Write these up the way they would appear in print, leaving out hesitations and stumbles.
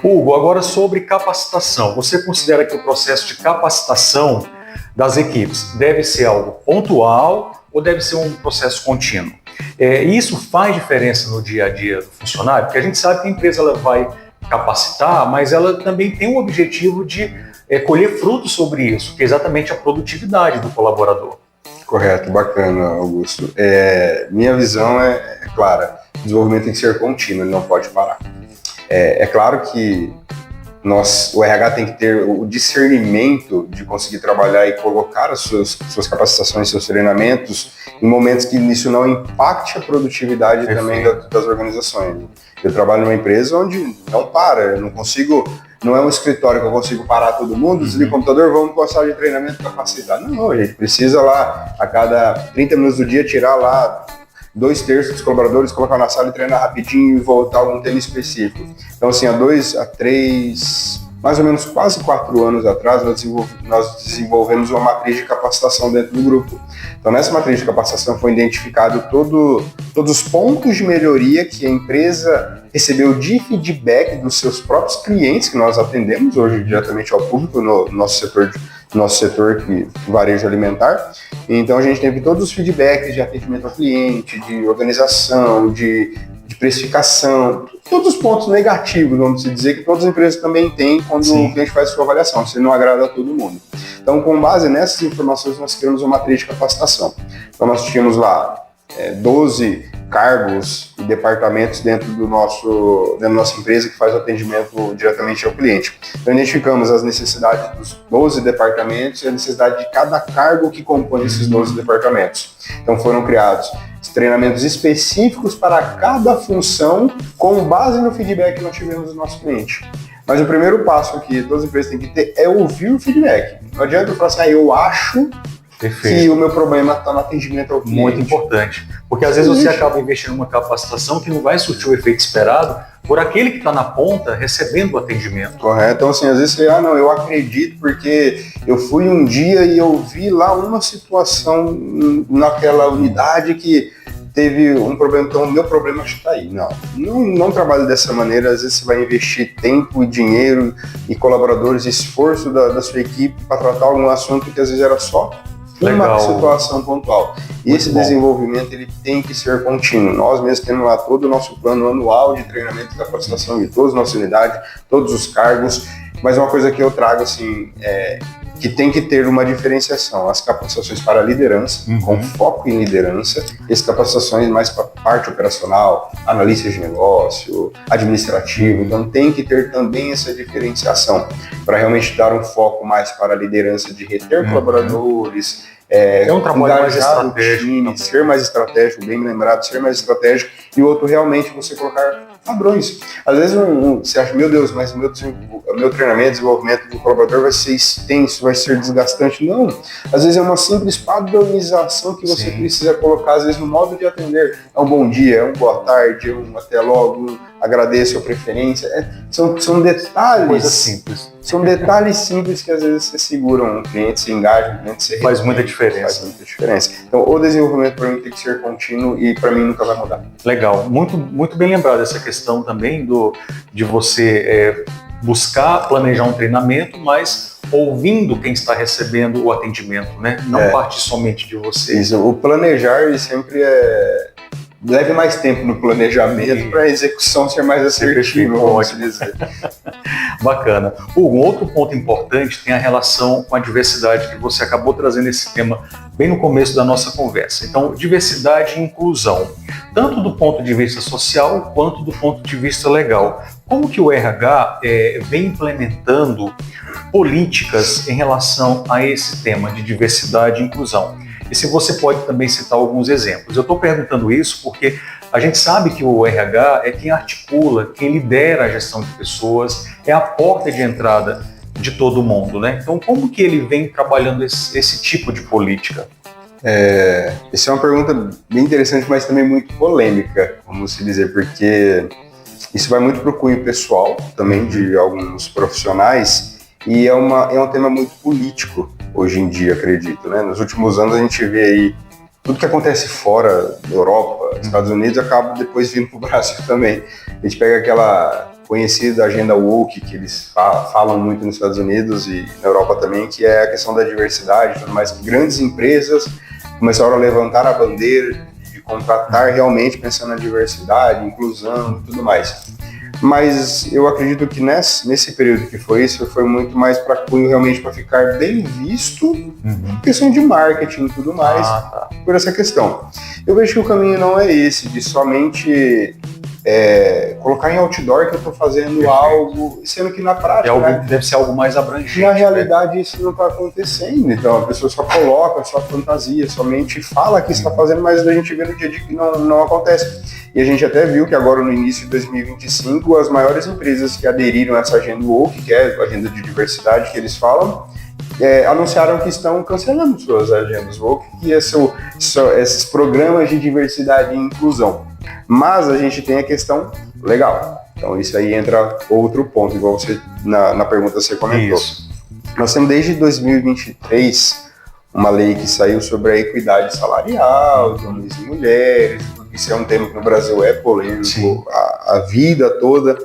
Hugo, agora sobre capacitação. Você considera que o processo de capacitação das equipes deve ser algo pontual ou deve ser um processo contínuo? E isso faz diferença no dia a dia do funcionário? Porque a gente sabe que a empresa ela vai capacitar, mas ela também tem o objetivo de colher frutos sobre isso, que é exatamente a produtividade do colaborador. Correto, bacana, Augusto. Minha visão é clara, o desenvolvimento tem que ser contínuo, ele não pode parar. É claro que o RH tem que ter o discernimento de conseguir trabalhar e colocar as suas capacitações, seus treinamentos em momentos que isso não impacte a produtividade também das organizações. Eu trabalho numa empresa onde não para, eu não consigo, não é um escritório que eu consigo parar todo mundo, desliga o computador, vamos para a sala de treinamento e capacitar. Não, a gente precisa lá, a cada 30 minutos do dia, tirar lá 2/3 dos colaboradores, colocar na sala e treinar rapidinho e voltar a algum tema específico. Então, assim, há 3, mais ou menos quase 4 anos atrás, nós desenvolvemos uma matriz de capacitação dentro do grupo. Então, nessa matriz de capacitação foi identificado todos os pontos de melhoria que a empresa recebeu de feedback dos seus próprios clientes, que nós atendemos hoje diretamente ao público no nosso setor que varejo alimentar. Então a gente teve todos os feedbacks de atendimento ao cliente, de organização, de precificação, todos os pontos negativos, vamos dizer, que todas as empresas também têm quando o cliente faz a sua avaliação, se não agrada a todo mundo. Então, com base nessas informações, nós criamos uma matriz de capacitação. Então nós tínhamos lá 12 cargos e departamentos dentro da nossa empresa que faz o atendimento diretamente ao cliente. Então, identificamos as necessidades dos 12 departamentos e a necessidade de cada cargo que compõe esses 12 departamentos. Então, foram criados treinamentos específicos para cada função com base no feedback que nós tivemos do nosso cliente. Mas o primeiro passo que todas as empresas têm que ter é ouvir o feedback. Não adianta eu falar assim, eu acho que o meu problema está no atendimento ao cliente. Muito importante. Porque às vezes você acaba investindo numa capacitação que não vai surtir o efeito esperado por aquele que está na ponta recebendo o atendimento. Correto. Então, assim, às vezes você, não, eu acredito porque eu fui um dia e eu vi lá uma situação naquela unidade que teve um problema, então o meu problema está aí. Não trabalhe dessa maneira. Às vezes você vai investir tempo e dinheiro e colaboradores, esforço da sua equipe para tratar algum assunto que às vezes era só uma situação pontual. E esse desenvolvimento ele tem que ser contínuo. Nós mesmos temos lá todo o nosso plano anual de treinamento e capacitação de todas as nossas unidades, todos os cargos, mas uma coisa que eu trago assim, que tem que ter uma diferenciação, as capacitações para a liderança, com foco em liderança, e as capacitações mais para a parte operacional, analista de negócio, administrativo. Então tem que ter também essa diferenciação para realmente dar um foco mais para a liderança de reter colaboradores, um trabalho mais estratégico, time, ser mais estratégico, bem lembrado, ser mais estratégico, e o outro realmente você colocar padrões. Às vezes você acha, meu Deus, mas o meu treinamento, desenvolvimento do colaborador vai ser extenso, vai ser desgastante. Não, às vezes é uma simples padronização que você precisa colocar, às vezes no modo de atender. É um bom dia, é um boa tarde, é um até logo, agradeço a preferência. São detalhes. Coisas simples. São detalhes simples que às vezes você segura um cliente, se engaja, um cliente se faz muita diferença. Faz muita diferença. Então, o desenvolvimento para mim tem que ser contínuo e para mim nunca vai mudar. Legal. Muito, muito bem lembrado essa questão também de você buscar planejar um treinamento, mas ouvindo quem está recebendo o atendimento, né? Não parte somente de você. Isso. O planejar ele sempre leve mais tempo no planejamento para a execução ser mais assertiva, vamos dizer. Bacana. Um outro ponto importante tem a relação com a diversidade, que você acabou trazendo esse tema bem no começo da nossa conversa. Então, diversidade e inclusão, tanto do ponto de vista social quanto do ponto de vista legal. Como que o RH vem implementando políticas em relação a esse tema de diversidade e inclusão? E se você pode também citar alguns exemplos. Eu estou perguntando isso porque a gente sabe que o RH é quem articula, quem lidera a gestão de pessoas, é a porta de entrada de todo mundo, né? Então, como que ele vem trabalhando esse tipo de política? Essa é uma pergunta bem interessante, mas também muito polêmica, vamos dizer, porque isso vai muito para o cunho pessoal também de alguns profissionais e é um tema muito político hoje em dia, acredito, né? Nos últimos anos a gente vê aí tudo que acontece fora da Europa, Estados Unidos, acaba depois vindo para o Brasil também. A gente pega aquela conhecida agenda woke, que eles falam muito nos Estados Unidos e na Europa também, que é a questão da diversidade e tudo mais, que grandes empresas começaram a levantar a bandeira de contratar realmente pensando na diversidade, inclusão e tudo mais. Mas eu acredito que nesse período que foi isso, foi muito mais para cunho realmente para ficar bem visto, questão de marketing e tudo mais, por essa questão. Eu vejo que o caminho não é esse, de somente colocar em outdoor que eu estou fazendo algo, sendo que na prática... deve ser algo mais abrangente. Na realidade, isso não está acontecendo. Então, a pessoa só coloca, só fantasia, somente fala que está fazendo, mas a gente vê no dia a dia que não acontece. E a gente até viu que agora, no início de 2025, as maiores empresas que aderiram a essa agenda woke, que é a agenda de diversidade que eles falam, anunciaram que estão cancelando suas agendas woke e esses programas de diversidade e inclusão. Mas a gente tem a questão legal. Então isso aí entra outro ponto, igual você na pergunta você comentou. Isso. Nós temos desde 2023 uma lei que saiu sobre a equidade salarial de homens e mulheres. Isso é um tema que no Brasil é polêmico a vida toda,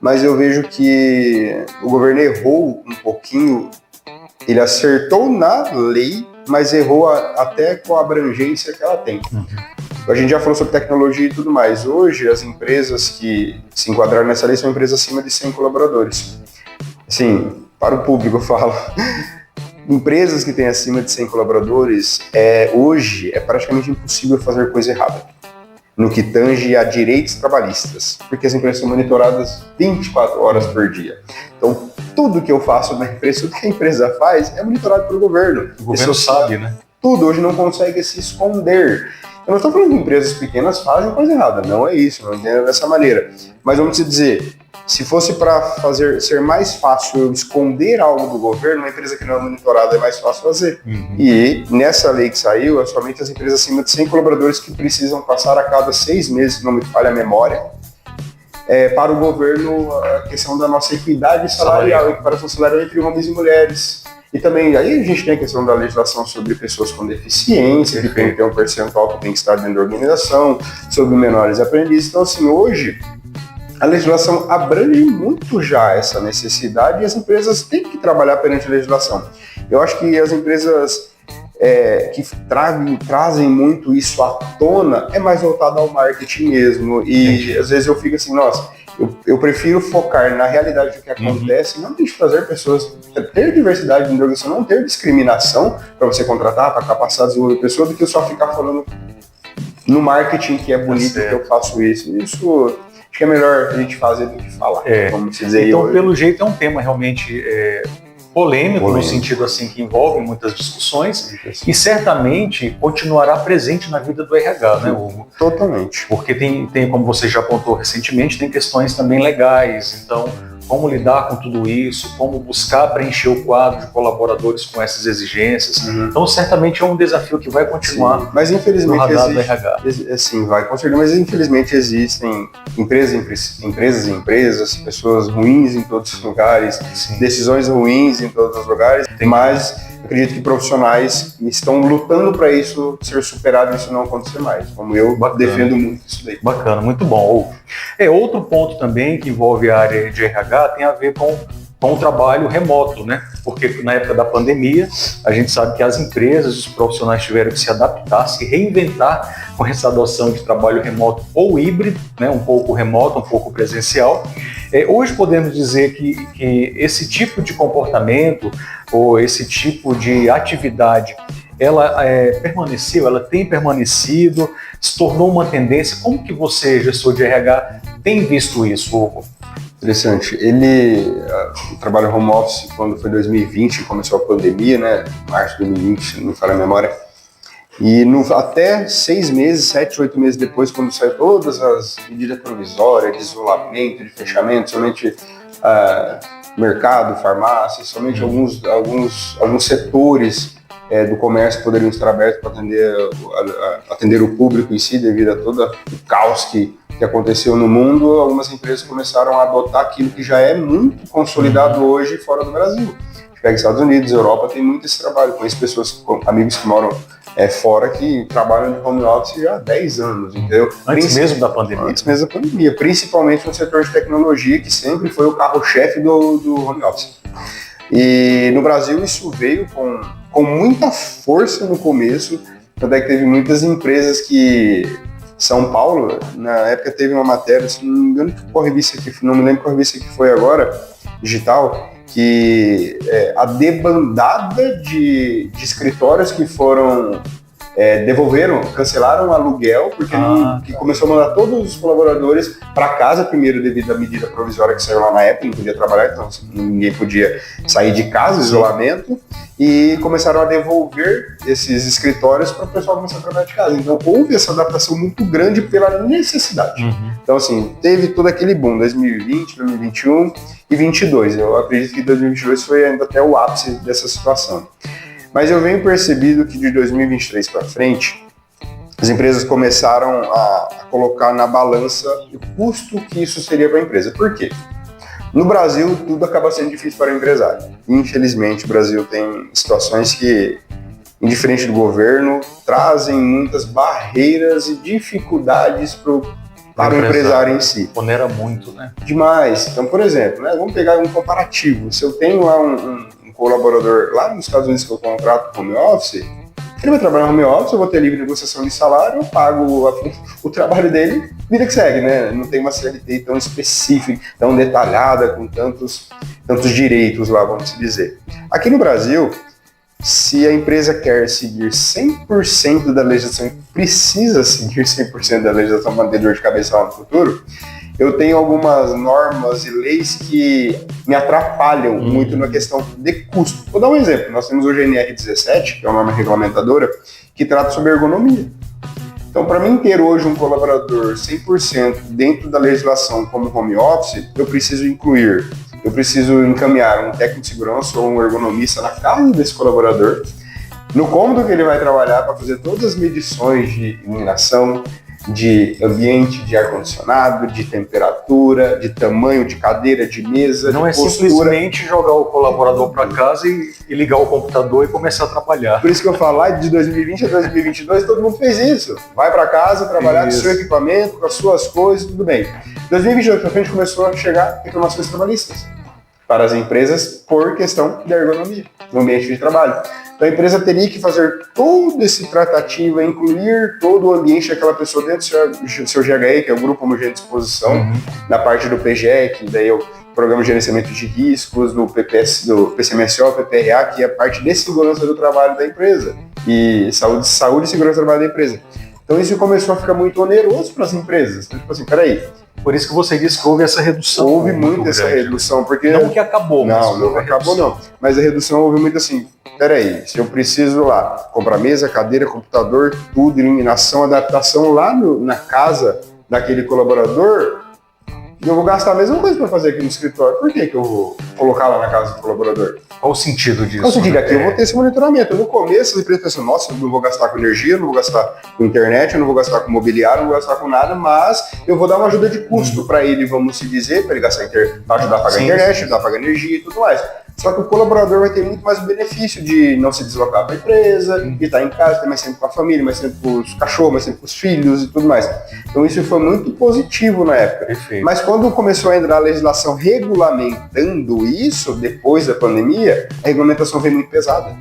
mas eu vejo que o governo errou um pouquinho. Ele acertou na lei, mas errou até com a abrangência que ela tem. A gente já falou sobre tecnologia e tudo mais. Hoje, as empresas que se enquadraram nessa lei são empresas acima de 100 colaboradores. Assim, para o público eu falo, empresas que têm acima de 100 colaboradores, hoje é praticamente impossível fazer coisa errada no que tange a direitos trabalhistas, porque as empresas são monitoradas 24 horas por dia. Então, tudo que eu faço na empresa, tudo que a empresa faz, é monitorado pelo governo. O governo sabe, né? Tudo, hoje não consegue se esconder. Eu não estou falando que empresas pequenas fazem coisa errada, não é isso, não entendo dessa maneira. Mas vamos te dizer, se fosse para ser mais fácil eu esconder algo do governo, uma empresa que não é monitorada é mais fácil fazer. E nessa lei que saiu, é somente as empresas acima de 100 colaboradores que precisam passar a cada 6 meses, se não me falha a memória, para o governo a questão da nossa equidade salarial, equiparação salarial entre homens e mulheres. E também, aí a gente tem a questão da legislação sobre pessoas com deficiência, que tem que ter um percentual que tem que estar dentro da organização, sobre menores aprendizes. Então, assim, hoje, a legislação abrange muito já essa necessidade e as empresas têm que trabalhar perante a legislação. Eu acho que as empresas que trazem muito isso à tona é mais voltado ao marketing mesmo. E às vezes eu fico assim, nossa, eu prefiro focar na realidade do que acontece, não tem que fazer pessoas ter diversidade de organização, não ter discriminação para você contratar, para capacitar, desenvolver pessoas, do que só ficar falando no marketing que é bonito que eu faço isso. Isso acho que é melhor a gente fazer do que falar, vamos dizer. Então, pelo jeito, é um tema realmente polêmico, no sentido assim que envolve muitas discussões e certamente continuará presente na vida do RH, né, Hugo? Totalmente. Porque tem, como você já apontou recentemente, tem questões também legais, então como lidar com tudo isso, como buscar preencher o quadro de colaboradores com essas exigências. Então, certamente é um desafio que vai continuar. Sim, mas infelizmente no radar do RH. Sim, vai conseguir, mas infelizmente existem empresas, pessoas ruins em todos os lugares, decisões ruins em todos os lugares, mas acredito que profissionais estão lutando para isso ser superado e isso não acontecer mais, como eu defendo muito isso daí. Bacana, muito bom. Outro ponto também que envolve a área de RH tem a ver com o trabalho remoto, né? Porque na época da pandemia, a gente sabe que as empresas, os profissionais tiveram que se adaptar, se reinventar com essa adoção de trabalho remoto ou híbrido, né? Um pouco remoto, um pouco presencial. Hoje podemos dizer que esse tipo de comportamento ou esse tipo de atividade, ela permaneceu, ela tem permanecido, se tornou uma tendência. Como que você, gestor de RH, tem visto isso, Hugo? Interessante. O trabalho home office, quando foi 2020, começou a pandemia, né? Março de 2020, se não me falha a memória. E até 6 meses, 7, 8 meses depois, quando saiu todas as medidas provisórias, de isolamento, de fechamento, somente mercado, farmácia, somente alguns setores do comércio poderiam estar abertos para atender o público em si, devido a todo o caos que aconteceu no mundo. Algumas empresas começaram a adotar aquilo que já é muito consolidado hoje fora do Brasil. pega Estados Unidos, Europa, tem muito esse trabalho. Conheço pessoas, amigos que moram fora, que trabalham de home office já há 10 anos, entendeu? Antes mesmo da pandemia. Antes mesmo da pandemia, principalmente no setor de tecnologia, que sempre foi o carro-chefe do home office. E no Brasil isso veio com muita força no começo, tanto é que teve muitas empresas que... São Paulo, na época teve uma matéria, se não me engano qual revista que foi, não me lembro qual revista que foi agora, digital, que a debandada de escritórios que foram cancelaram o aluguel, porque que começou a mandar todos os colaboradores para casa, primeiro devido à medida provisória que saiu lá na época, não podia trabalhar, então ninguém podia sair de casa, isolamento, e começaram a devolver esses escritórios para o pessoal começar a trabalhar de casa. Então houve essa adaptação muito grande pela necessidade. Então assim, teve todo aquele boom, 2020, 2021 e 2022. Eu acredito que 2022 foi ainda até o ápice dessa situação. Mas eu venho percebido que de 2023 para frente, as empresas começaram a colocar na balança o custo que isso seria para a empresa. Por quê? No Brasil, tudo acaba sendo difícil para o empresário. Infelizmente, o Brasil tem situações que, indiferente do governo, trazem muitas barreiras e dificuldades para o empresário em si. Onera muito, né? Demais. Então, por exemplo, vamos pegar um comparativo. Se eu tenho lá um colaborador lá nos Estados Unidos que eu contrato home office, ele vai trabalhar no home office, eu vou ter livre negociação de salário, eu pago o trabalho dele, vida que segue, né? Não tem uma CLT tão específica, tão detalhada, com tantos direitos lá, vamos dizer. Aqui no Brasil, se a empresa quer seguir 100% da legislação e precisa seguir 100% da legislação para não ter dor de cabeça lá no futuro, eu tenho algumas normas e leis que me atrapalham muito na questão de custo. Vou dar um exemplo. Nós temos o GNR17, que é uma norma regulamentadora, que trata sobre ergonomia. Então, para mim ter hoje um colaborador 100% dentro da legislação como home office, eu preciso encaminhar um técnico de segurança ou um ergonomista na casa desse colaborador, no cômodo que ele vai trabalhar para fazer todas as medições de iluminação, de ambiente, de ar-condicionado, de temperatura, de tamanho de cadeira, de mesa, não de postura. Não é simplesmente jogar o colaborador para casa e ligar o computador e começar a trabalhar. Por isso que eu falo, lá de 2020 a 2022, todo mundo fez isso. Vai para casa, trabalhar com o seu equipamento, com as suas coisas, tudo bem. 2022 para frente começou a chegar reclamações trabalhistas para as empresas por questão de ergonomia no ambiente de trabalho. Então a empresa teria que fazer todo esse tratativo, incluir todo o ambiente daquela pessoa dentro do seu GHE, que é o Grupo Homogêneo de Exposição, na parte do PGEC, daí é o Programa de Gerenciamento de Riscos, do PCMSO, PPRA, que é a parte de segurança do trabalho da empresa, e saúde e segurança do trabalho da empresa. Então isso começou a ficar muito oneroso para as empresas. Então, tipo assim, peraí. Por isso que você disse que houve essa redução. Houve muito essa redução, porque... Não que acabou, mas não acabou não. Mas a redução houve muito assim, peraí, se eu preciso lá comprar mesa, cadeira, computador, tudo, iluminação, adaptação lá na casa daquele colaborador, eu vou gastar a mesma coisa para fazer aqui no escritório. Por que eu vou colocar lá na casa do colaborador? Qual o sentido disso? Qual o sentido? Aqui eu vou ter esse monitoramento. No começo, as empresas pensam, nossa, eu não vou gastar com energia, eu não vou gastar com internet, eu não vou gastar com mobiliário, eu não vou gastar com nada, mas eu vou dar uma ajuda de custo para ele, vamos se dizer, para ele gastar para ajudar a pagar a internet, ajudar a pagar energia e tudo mais. Só que o colaborador vai ter muito mais o benefício de não se deslocar para a empresa, de estar em casa, ter mais tempo com a família, mais tempo com os cachorros, mais tempo com os filhos e tudo mais. Então isso foi muito positivo na época. Perfeito. Mas quando começou a entrar a legislação regulamentando isso, depois da pandemia, a regulamentação veio muito pesada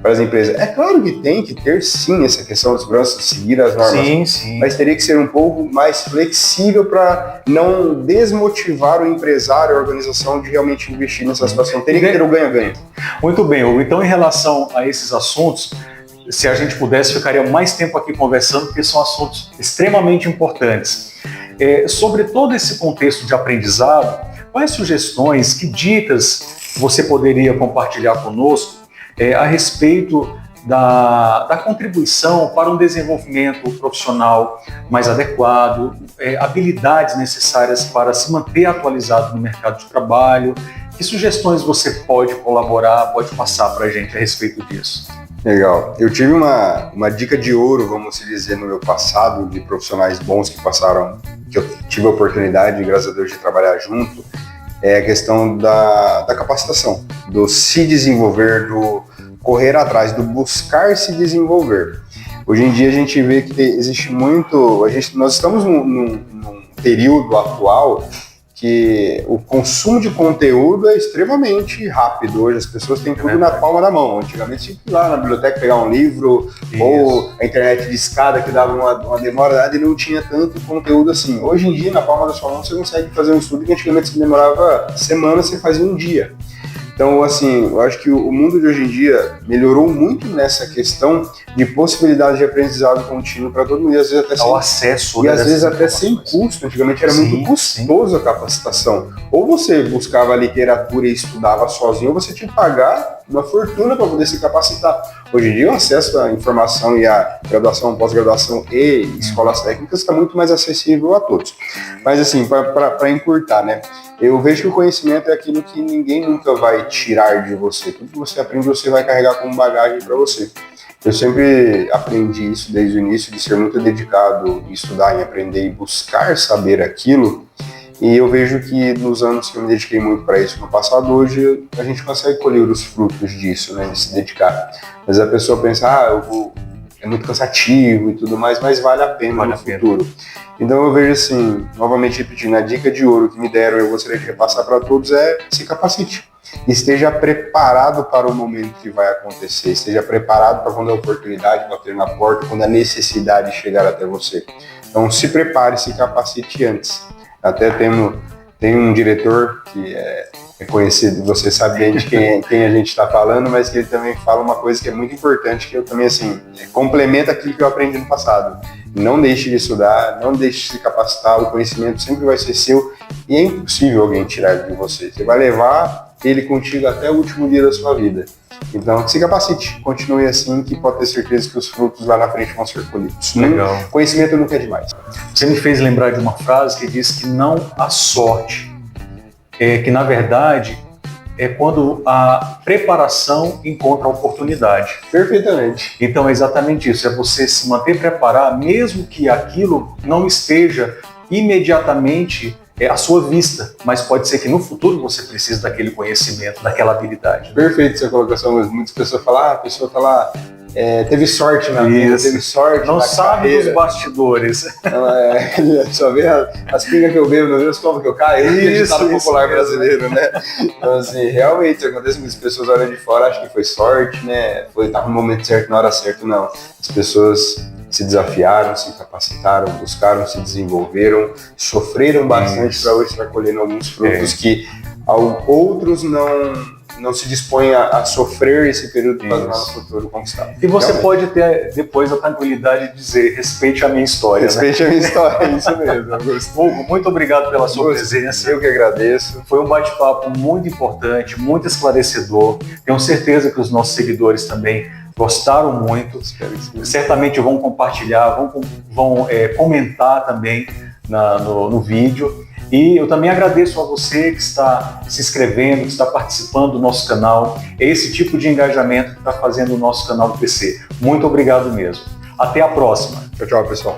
para as empresas. É claro que tem que ter sim essa questão de segurança, seguir as normas, sim. Mas teria que ser um pouco mais flexível para não desmotivar o empresário, a organização de realmente investir nessa situação. Teria que ter o ganha-ganha. Muito bem, Hugo. Então, em relação a esses assuntos, se a gente pudesse, ficaria mais tempo aqui conversando, porque são assuntos extremamente importantes. Sobre todo esse contexto de aprendizado, quais sugestões, que dicas você poderia compartilhar conosco a respeito da contribuição para um desenvolvimento profissional mais adequado, habilidades necessárias para se manter atualizado no mercado de trabalho? Que sugestões você pode colaborar, pode passar para a gente a respeito disso? Legal. Eu tive uma dica de ouro, vamos dizer, no meu passado, de profissionais bons que passaram, que eu tive a oportunidade, graças a Deus, de trabalhar junto, é a questão da capacitação, do se desenvolver, do correr atrás, do buscar se desenvolver. Hoje em dia a gente vê que existe muito, nós estamos num período atual que o consumo de conteúdo é extremamente rápido. Hoje as pessoas têm tudo na palma da mão. Antigamente tinha que ir lá na biblioteca pegar um livro, ou a internet de escada que dava uma demora, e não tinha tanto conteúdo assim. Hoje em dia, na palma da sua mão, você consegue fazer um estudo que antigamente você demorava semanas, você fazia um dia. Então, assim, eu acho que o mundo de hoje em dia melhorou muito nessa questão de possibilidade de aprendizado contínuo para todo mundo. E às vezes até sem, acesso, e às vezes até sem custo. Antigamente era muito custoso a capacitação. Ou você buscava literatura e estudava sozinho, ou você tinha que pagar uma fortuna para poder se capacitar. Hoje em dia o acesso à informação e à graduação, pós-graduação e escolas técnicas está muito mais acessível a todos. Mas assim, para encurtar, né? Eu vejo que o conhecimento é aquilo que ninguém nunca vai tirar de você. Tudo que você aprende, você vai carregar como bagagem para você. Eu sempre aprendi isso desde o início, de ser muito dedicado em estudar, em aprender e buscar saber aquilo. E eu vejo que nos anos que eu me dediquei muito para isso no passado, hoje a gente consegue colher os frutos disso, né, de se dedicar. Mas a pessoa pensa, é muito cansativo e tudo mais, mas vale a pena no futuro. Então eu vejo assim, novamente repetindo, a dica de ouro que me deram, eu gostaria de repassar para todos, é se capacite. Esteja preparado para o momento que vai acontecer, esteja preparado para quando a oportunidade bater na porta, quando a necessidade chegar até você. Então se prepare, se capacite antes. Até tem um diretor que é conhecido, você sabe bem de quem a gente está falando, mas que ele também fala uma coisa que é muito importante, que eu também, assim, complementa aquilo que eu aprendi no passado. Não deixe de estudar, não deixe de se capacitar, o conhecimento sempre vai ser seu e é impossível alguém tirar de você. Você vai levar ele contigo até o último dia da sua vida. Então, se capacite, continue assim, que pode ter certeza que os frutos lá na frente vão ser colhidos. Legal. Conhecimento nunca é demais. Você me fez lembrar de uma frase que diz que não há sorte, que na verdade é quando a preparação encontra a oportunidade. Perfeitamente. Então é exatamente isso, é você se manter preparado, mesmo que aquilo não esteja imediatamente à sua vista, mas pode ser que no futuro você precise daquele conhecimento, daquela habilidade. Perfeito essa colocação, mas muitas pessoas falam, a pessoa está lá, teve sorte na vida, teve sorte não na sabe carreira. dos bastidores. Ela só vê as pingas que eu bebo, não vê as covas que eu caio. Isso, ditado popular brasileiro, né? Então, assim, realmente acontece, muitas pessoas olham de fora, acham que foi sorte, né? Estava no momento certo, na hora certa, não. As pessoas se desafiaram, se capacitaram, buscaram, se desenvolveram, sofreram bastante para hoje estar colhendo alguns frutos que outros não se dispõem a sofrer esse período para no futuro conquistar. E você pode ter depois a tranquilidade de dizer, respeite a minha história. Respeite a minha história, isso mesmo. Hugo, muito obrigado pela sua presença. Eu que agradeço. Foi um bate-papo muito importante, muito esclarecedor. Tenho certeza que os nossos seguidores também gostaram muito. Certamente vão compartilhar, vão comentar também no vídeo. E eu também agradeço a você que está se inscrevendo, que está participando do nosso canal. É esse tipo de engajamento que está fazendo o nosso canal crescer. Muito obrigado mesmo. Até a próxima. Tchau, tchau, pessoal.